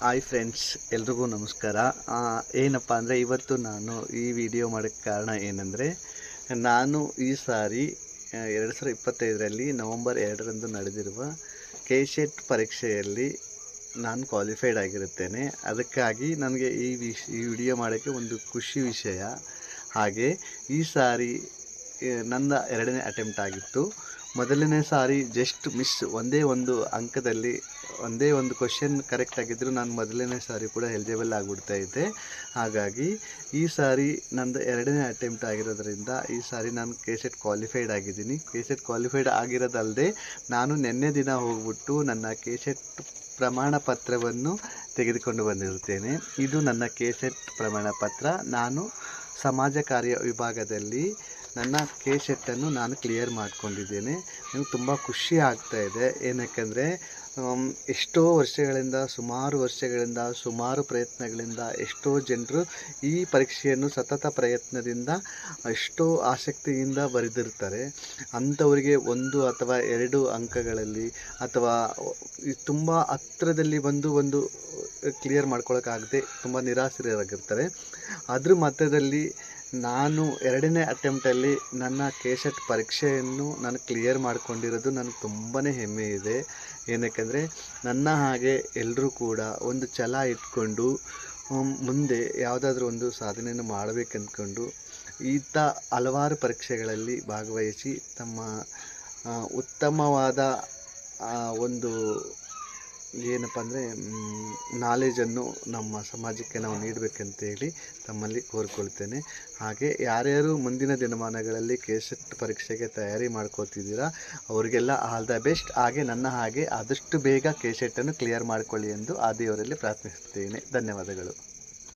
Hi friends, ಎಲ್ರಿಗೂ ನಮಸ್ಕಾರ. ಏನಪ್ಪ ಅಂದರೆ ಇವತ್ತು ನಾನು ಈ ವಿಡಿಯೋ ಮಾಡೋಕ್ಕೆ ಕಾರಣ ಏನಂದರೆ, ನಾನು ಈ ಸಾರಿ 2025ರಲ್ಲಿ ನವಂಬರ್ 2ರಂದು ನಡೆದಿರುವ ಕೆಸೆಟ್ ಪರೀಕ್ಷೆಯಲ್ಲಿ ನಾನು ಕ್ವಾಲಿಫೈಡ್ ಆಗಿರುತ್ತೇನೆ. ಅದಕ್ಕಾಗಿ ನನಗೆ ಈ ವಿಡಿಯೋ ಮಾಡೋಕ್ಕೆ ಒಂದು ಖುಷಿ ವಿಷಯ. ಹಾಗೆ ಈ ಸಾರಿ ನನ್ನ 2ನೇ ಅಟೆಂಪ್ಟ್ ಆಗಿತ್ತು. ಮೊದಲನೇ ಸಾರಿ ಜಸ್ಟ್ ಮಿಸ್, ಒಂದೇ ಒಂದು ಅಂಕದಲ್ಲಿ ಒಂದೇ ಒಂದು ಕ್ವಶನ್ ಕರೆಕ್ಟ್ ಆಗಿದ್ದರೂ ನಾನು ಮೊದಲನೇ ಸಾರಿ ಕೂಡ ಎಲಿಜಿಬಲ್ ಆಗಿಬಿಡ್ತಾ ಇದ್ದೆ. ಹಾಗಾಗಿ ಈ ಸಾರಿ ನಂದು 2ನೇ ಅಟೆಂಪ್ಟ್ ಆಗಿರೋದ್ರಿಂದ ಈ ಸಾರಿ ನಾನು ಕೆಸೆಟ್ ಕ್ವಾಲಿಫೈಡ್ ಆಗಿದ್ದೀನಿ. ಕೆಸೆಟ್ ಕ್ವಾಲಿಫೈಡ್ ಆಗಿರೋದಲ್ಲದೆ ನಾನು ನಿನ್ನೆ ದಿನ ಹೋಗ್ಬಿಟ್ಟು ನನ್ನ ಕೆಸೆಟ್ ಪ್ರಮಾಣ ಪತ್ರವನ್ನು ತೆಗೆದುಕೊಂಡು ಬಂದಿರುತ್ತೇನೆ. ಇದು ನನ್ನ ಕೆಸೆಟ್ ಪ್ರಮಾಣ ಪತ್ರ. ನಾನು ಸಮಾಜ ಕಾರ್ಯ ವಿಭಾಗದಲ್ಲಿ ನನ್ನ ಕೆಸೆಟ್ಟನ್ನು ನಾನು ಕ್ಲಿಯರ್ ಮಾಡಿಕೊಂಡಿದ್ದೇನೆ. ನನಗೆ ತುಂಬ ಖುಷಿ ಆಗ್ತಾಯಿದೆ. ಏನಕ್ಕೆಂದರೆ ಎಷ್ಟೋ ವರ್ಷಗಳಿಂದ, ಸುಮಾರು ಪ್ರಯತ್ನಗಳಿಂದ ಎಷ್ಟೋ ಜನರು ಈ ಪರೀಕ್ಷೆಯನ್ನು ಸತತ ಪ್ರಯತ್ನದಿಂದ ಎಷ್ಟೋ ಆಸಕ್ತಿಯಿಂದ ಬರೆದಿರ್ತಾರೆ. ಅಂಥವರಿಗೆ 1 ಅಥವಾ 2 ಅಂಕಗಳಲ್ಲಿ ಅಥವಾ ತುಂಬ ಹತ್ತಿರದಲ್ಲಿ ಒಂದು ಕ್ಲಿಯರ್ ಮಾಡ್ಕೊಳ್ಳೋಕ್ಕಾಗದೆ ತುಂಬ ನಿರಾಸರಾಗಿರ್ತಾರೆ. ಅದ್ರ ಮಧ್ಯದಲ್ಲಿ ನಾನು 2ನೇ ಅಟೆಂಪ್ಟಲ್ಲಿ ನನ್ನ ಕೆಸೆಟ್ ಪರೀಕ್ಷೆಯನ್ನು ನಾನು ಕ್ಲಿಯರ್ ಮಾಡಿಕೊಂಡಿರೋದು ನನಗೆ ತುಂಬಾ ಹೆಮ್ಮೆ ಇದೆ. ಏನಕ್ಕೆಂದರೆ ನನ್ನ ಹಾಗೆ ಎಲ್ಲರೂ ಕೂಡ ಒಂದು ಛಲ ಇಟ್ಕೊಂಡು ಮುಂದೆ ಯಾವುದಾದ್ರೂ ಒಂದು ಸಾಧನೆಯನ್ನು ಮಾಡಬೇಕಂದ್ಕೊಂಡು ಹಲವಾರು ಪರೀಕ್ಷೆಗಳಲ್ಲಿ ಭಾಗವಹಿಸಿ ತಮ್ಮ ಉತ್ತಮವಾದ ಒಂದು ಏನಪ್ಪ ಅಂದರೆ ನಾಲೆಜನ್ನು ನಮ್ಮ ಸಮಾಜಕ್ಕೆ ನಾವು ನೀಡಬೇಕಂತೇಳಿ ತಮ್ಮಲ್ಲಿ ಕೋರಿಕೊಳ್ತೇನೆ. ಹಾಗೆ ಯಾರ್ಯಾರು ಮುಂದಿನ ದಿನಮಾನಗಳಲ್ಲಿ ಕೆಸೆಟ್ ಪರೀಕ್ಷೆಗೆ ತಯಾರಿ ಮಾಡ್ಕೋತಿದ್ದೀರಾ ಅವರಿಗೆಲ್ಲ ಆಲ್ ದ ಬೆಸ್ಟ್. ಹಾಗೆ ನನ್ನ ಹಾಗೆ ಆದಷ್ಟು ಬೇಗ ಕೆಸೆಟ್ಟನ್ನು ಕ್ಲಿಯರ್ ಮಾಡಿಕೊಳ್ಳಿ ಎಂದು ಆ ದೇವರಲ್ಲಿ ಪ್ರಾರ್ಥಿಸುತ್ತೇನೆ. ಧನ್ಯವಾದಗಳು.